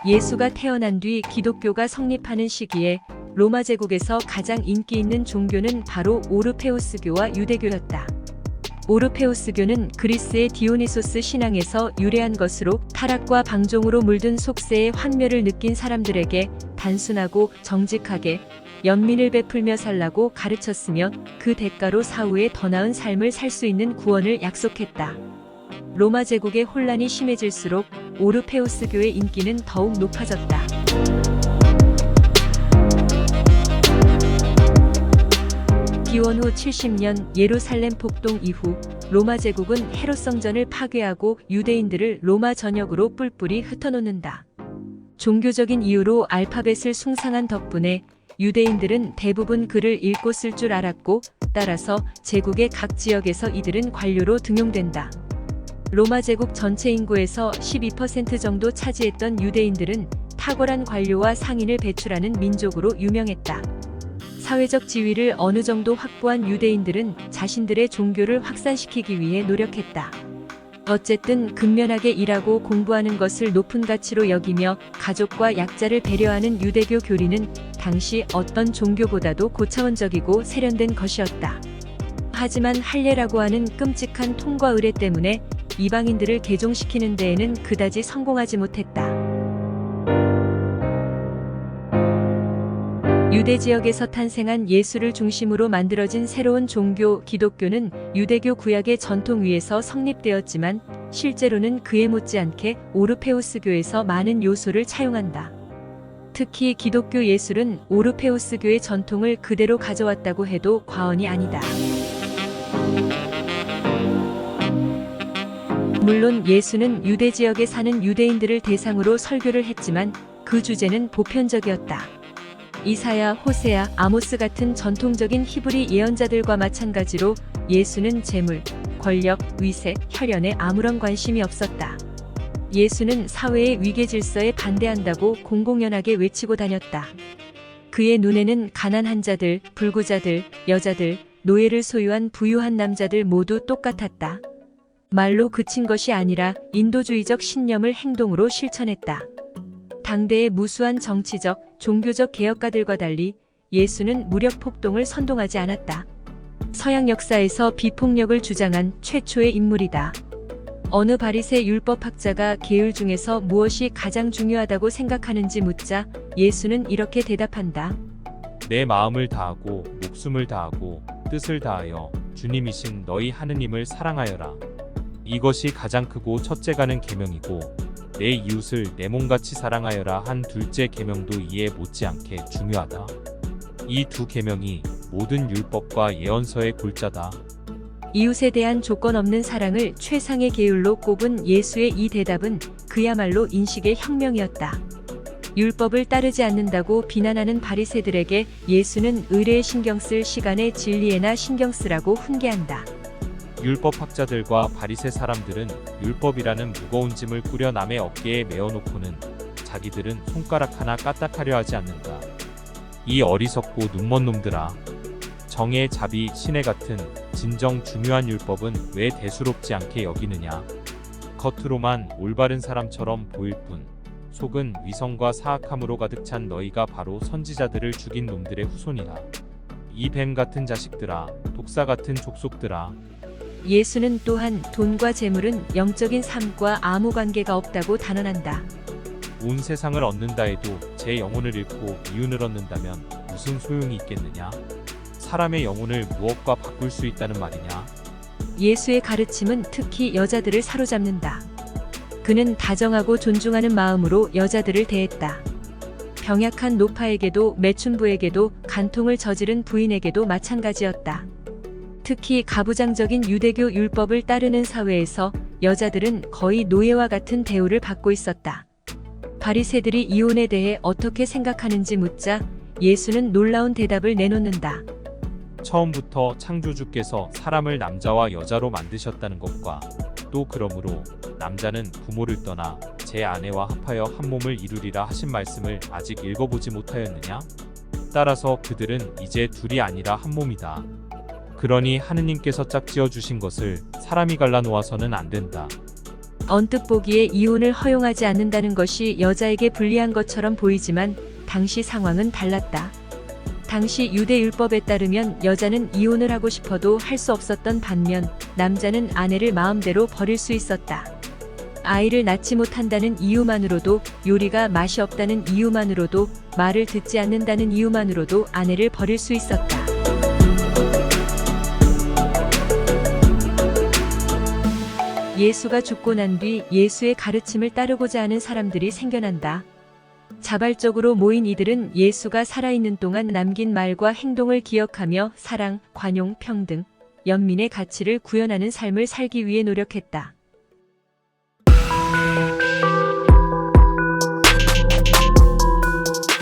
예수가 태어난 뒤 기독교가 성립하는 시기에 로마 제국에서 가장 인기 있는 종교는 바로 오르페우스교와 유대교였다. 오르페우스교는 그리스의 디오니소스 신앙에서 유래한 것으로 타락과 방종으로 물든 속세의 환멸을 느낀 사람들에게 단순하고 정직하게 연민을 베풀며 살라고 가르쳤으며 그 대가로 사후에 더 나은 삶을 살 수 있는 구원을 약속했다. 로마 제국의 혼란이 심해질수록 오르페우스교의 인기는 더욱 높아졌다. 기원 후 70년 예루살렘 폭동 이후 로마 제국은 헤롯 성전을 파괴하고 유대인들을 로마 전역으로 뿔뿔이 흩어놓는다. 종교적인 이유로 알파벳을 숭상한 덕분에 유대인들은 대부분 글을 읽고 쓸 줄 알았고, 따라서 제국의 각 지역에서 이들은 관료로 등용된다. 로마 제국 전체 인구에서 12% 정도 차지했던 유대인들은 탁월한 관료와 상인을 배출하는 민족으로 유명했다. 사회적 지위를 어느 정도 확보한 유대인들은 자신들의 종교를 확산시키기 위해 노력했다. 어쨌든 근면하게 일하고 공부하는 것을 높은 가치로 여기며 가족과 약자를 배려하는 유대교 교리는 당시 어떤 종교보다도 고차원적이고 세련된 것이었다. 하지만 할례라고 하는 끔찍한 통과 의례 때문에 이방인들을 개종시키는 데에는 그다지 성공하지 못했다. 유대 지역에서 탄생한 예수를 중심으로 만들어진 새로운 종교 기독교는 유대교 구약의 전통 위에서 성립되었지만 실제로는 그에 못지않게 오르페우스교에서 많은 요소를 차용한다. 특히 기독교 예술은 오르페우스교의 전통을 그대로 가져왔다고 해도 과언이 아니다. 물론 예수는 유대 지역에 사는 유대인들을 대상으로 설교를 했지만 그 주제는 보편적이었다. 이사야, 호세아, 아모스 같은 전통적인 히브리 예언자들과 마찬가지로 예수는 재물, 권력, 위세, 혈연에 아무런 관심이 없었다. 예수는 사회의 위계 질서에 반대한다고 공공연하게 외치고 다녔다. 그의 눈에는 가난한 자들, 불구자들, 여자들, 노예를 소유한 부유한 남자들 모두 똑같았다. 말로 그친 것이 아니라 인도주의적 신념을 행동으로 실천했다. 당대의 무수한 정치적, 종교적 개혁가들과 달리 예수는 무력 폭동을 선동하지 않았다. 서양 역사에서 비폭력을 주장한 최초의 인물이다. 어느 바리새 율법학자가 계율 중에서 무엇이 가장 중요하다고 생각하는지 묻자 예수는 이렇게 대답한다. 내 마음을 다하고 목숨을 다하고 뜻을 다하여 주님이신 너희 하느님을 사랑하여라. 이것이 가장 크고 첫째가는 계명이고 내 이웃을 내 몸같이 사랑하여라 한 둘째 계명도 이에 못지않게 중요하다. 이 두 계명이 모든 율법과 예언서의 골자다. 이웃에 대한 조건 없는 사랑을 최상의 계율로 꼽은 예수의 이 대답은 그야말로 인식의 혁명이었다. 율법을 따르지 않는다고 비난하는 바리새들에게 예수는 의례에 신경 쓸 시간에 진리에나 신경 쓰라고 훈계한다. 율법학자들과 바리새 사람들은 율법이라는 무거운 짐을 꾸려 남의 어깨에 메어놓고는 자기들은 손가락 하나 까딱하려 하지 않는다. 이 어리석고 눈먼 놈들아. 정의 자비 신의 같은 진정 중요한 율법은 왜 대수롭지 않게 여기느냐. 겉으로만 올바른 사람처럼 보일 뿐 속은 위선과 사악함으로 가득 찬 너희가 바로 선지자들을 죽인 놈들의 후손이라. 이 뱀 같은 자식들아, 독사 같은 족속들아. 예수는 또한 돈과 재물은 영적인 삶과 아무 관계가 없다고 단언한다. 온 세상을 얻는다 해도 제 영혼을 잃고 이윤을 얻는다면 무슨 소용이 있겠느냐? 사람의 영혼을 무엇과 바꿀 수 있다는 말이냐? 예수의 가르침은 특히 여자들을 사로잡는다. 그는 다정하고 존중하는 마음으로 여자들을 대했다. 병약한 노파에게도 매춘부에게도 간통을 저지른 부인에게도 마찬가지였다. 특히 가부장적인 유대교 율법을 따르는 사회에서 여자들은 거의 노예와 같은 대우를 받고 있었다. 바리새들이 이혼에 대해 어떻게 생각하는지 묻자 예수는 놀라운 대답을 내놓는다. 처음부터 창조주께서 사람을 남자와 여자로 만드셨다는 것과 또 그러므로 남자는 부모를 떠나 제 아내와 합하여 한 몸을 이루리라 하신 말씀을 아직 읽어보지 못하였느냐? 따라서 그들은 이제 둘이 아니라 한 몸이다. 그러니 하느님께서 짝지어 주신 것을 사람이 갈라놓아서는 안 된다. 언뜻 보기에 이혼을 허용하지 않는다는 것이 여자에게 불리한 것처럼 보이지만 당시 상황은 달랐다. 당시 유대 율법에 따르면 여자는 이혼을 하고 싶어도 할 수 없었던 반면 남자는 아내를 마음대로 버릴 수 있었다. 아이를 낳지 못한다는 이유만으로도, 요리가 맛이 없다는 이유만으로도, 말을 듣지 않는다는 이유만으로도 아내를 버릴 수 있었다. 예수가 죽고 난 뒤 예수의 가르침을 따르고자 하는 사람들이 생겨난다. 자발적으로 모인 이들은 예수가 살아있는 동안 남긴 말과 행동을 기억하며 사랑, 관용, 평등, 연민의 가치를 구현하는 삶을 살기 위해 노력했다.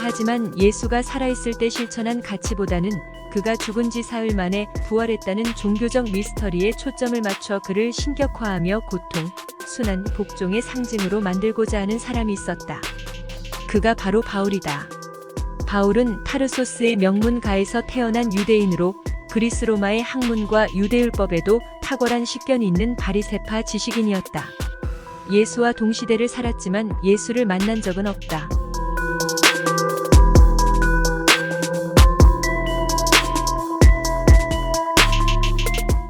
하지만 예수가 살아있을 때 실천한 가치보다는 그가 죽은 지 사흘 만에 부활했다는 종교적 미스터리에 초점을 맞춰 그를 신격화하며 고통, 순환, 복종의 상징으로 만들고자 하는 사람이 있었다. 그가 바로 바울이다. 바울은 타르소스의 명문가에서 태어난 유대인으로 그리스 로마의 학문과 유대율법에도 탁월한 식견이 있는 바리새파 지식인이었다. 예수와 동시대를 살았지만 예수를 만난 적은 없다.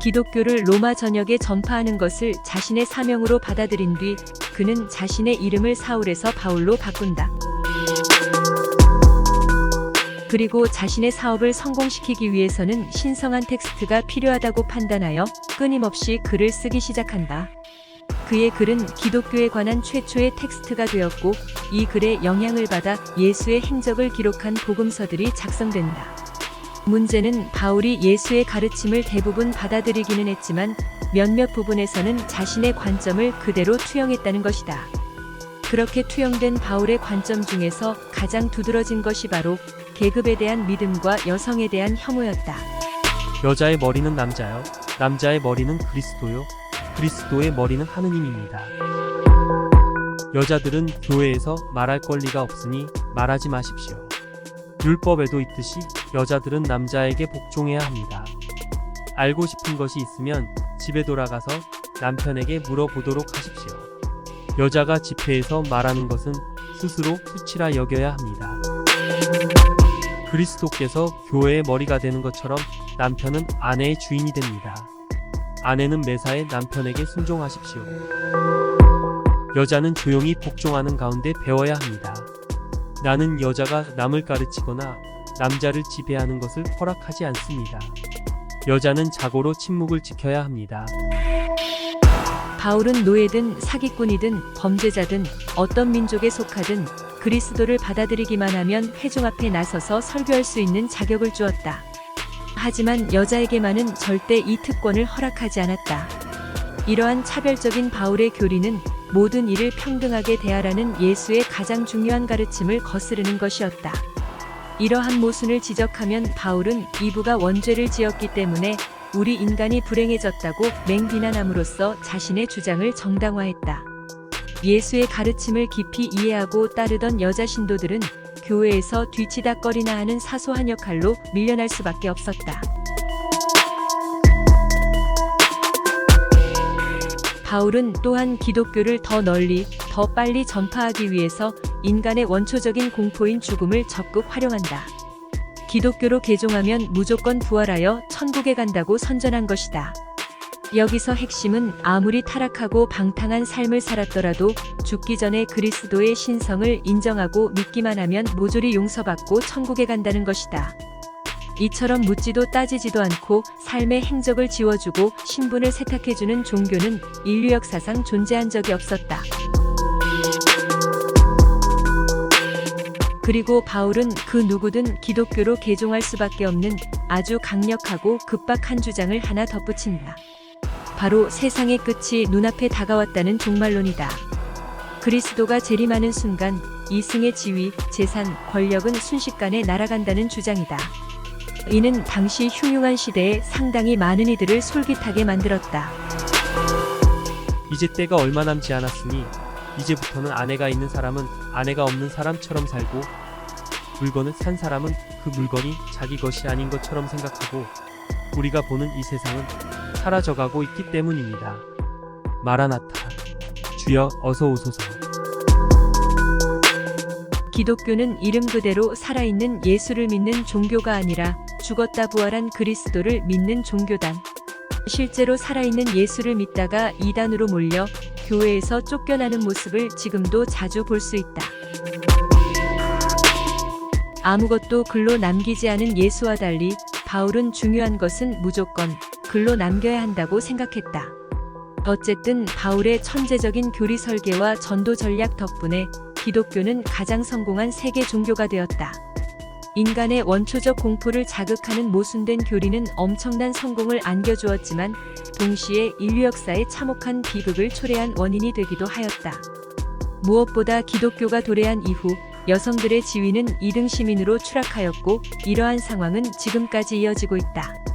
기독교를 로마 전역에 전파하는 것을 자신의 사명으로 받아들인 뒤 그는 자신의 이름을 사울에서 바울로 바꾼다. 그리고 자신의 사업을 성공시키기 위해서는 신성한 텍스트가 필요하다고 판단하여 끊임없이 글을 쓰기 시작한다. 그의 글은 기독교에 관한 최초의 텍스트가 되었고 이 글의 영향을 받아 예수의 행적을 기록한 복음서들이 작성된다. 문제는 바울이 예수의 가르침을 대부분 받아들이기는 했지만 몇몇 부분에서는 자신의 관점을 그대로 투영했다는 것이다. 그렇게 투영된 바울의 관점 중에서 가장 두드러진 것이 바로 계급에 대한 믿음과 여성에 대한 혐오였다. 여자의 머리는 남자요, 남자의 머리는 그리스도요, 그리스도의 머리는 하느님입니다. 여자들은 교회에서 말할 권리가 없으니 말하지 마십시오. 율법에도 있듯이 여자들은 남자에게 복종해야 합니다. 알고 싶은 것이 있으면 집에 돌아가서 남편에게 물어보도록 하십시오. 여자가 집회에서 말하는 것은 스스로 수치라 여겨야 합니다. 그리스도께서 교회의 머리가 되는 것처럼 남편은 아내의 주인이 됩니다. 아내는 매사에 남편에게 순종하십시오. 여자는 조용히 복종하는 가운데 배워야 합니다. 나는 여자가 남을 가르치거나 남자를 지배하는 것을 허락하지 않습니다. 여자는 자고로 침묵을 지켜야 합니다. 바울은 노예든 사기꾼이든 범죄자든 어떤 민족에 속하든 그리스도를 받아들이기만 하면 회중 앞에 나서서 설교할 수 있는 자격을 주었다. 하지만 여자에게만은 절대 이 특권을 허락하지 않았다. 이러한 차별적인 바울의 교리는 모든 이를 평등하게 대하라는 예수의 가장 중요한 가르침을 거스르는 것이었다. 이러한 모순을 지적하면 바울은 이브가 원죄를 지었기 때문에 우리 인간이 불행해졌다고 맹비난함으로써 자신의 주장을 정당화했다. 예수의 가르침을 깊이 이해하고 따르던 여자 신도들은 교회에서 뒤치다꺼리나 하는 사소한 역할로 밀려날 수밖에 없었다. 바울은 또한 기독교를 더 널리, 더 빨리 전파하기 위해서 인간의 원초적인 공포인 죽음을 적극 활용한다. 기독교로 개종하면 무조건 부활하여 천국에 간다고 선전한 것이다. 여기서 핵심은 아무리 타락하고 방탕한 삶을 살았더라도 죽기 전에 그리스도의 신성을 인정하고 믿기만 하면 모조리 용서받고 천국에 간다는 것이다. 이처럼 묻지도 따지지도 않고 삶의 행적을 지워주고 신분을 세탁해주는 종교는 인류 역사상 존재한 적이 없었다. 그리고 바울은 그 누구든 기독교로 개종할 수밖에 없는 아주 강력하고 급박한 주장을 하나 덧붙인다. 바로 세상의 끝이 눈앞에 다가왔다는 종말론이다. 그리스도가 재림하는 순간 이승의 지위, 재산, 권력은 순식간에 날아간다는 주장이다. 이는 당시 흉흉한 시대에 상당히 많은 이들을 솔깃하게 만들었다. 이제 때가 얼마 남지 않았으니 이제부터는 아내가 있는 사람은 아내가 없는 사람처럼 살고 물건을 산 사람은 그 물건이 자기 것이 아닌 것처럼 생각하고 우리가 보는 이 세상은 사라져가고 있기 때문입니다. 마라나타, 주여 어서 오소서. 기독교는 이름 그대로 살아있는 예수를 믿는 종교가 아니라 죽었다 부활한 그리스도를 믿는 종교단. 실제로 살아있는 예수를 믿다가 이단으로 몰려 교회에서 쫓겨나는 모습을 지금도 자주 볼 수 있다. 아무것도 글로 남기지 않은 예수와 달리 바울은 중요한 것은 무조건 글로 남겨야 한다고 생각했다. 어쨌든 바울의 천재적인 교리 설계와 전도 전략 덕분에 기독교는 가장 성공한 세계 종교가 되었다. 인간의 원초적 공포를 자극하는 모순된 교리는 엄청난 성공을 안겨주었지만 동시에 인류 역사에 참혹한 비극을 초래한 원인이 되기도 하였다. 무엇보다 기독교가 도래한 이후 여성들의 지위는 2등 시민으로 추락하였고 이러한 상황은 지금까지 이어지고 있다.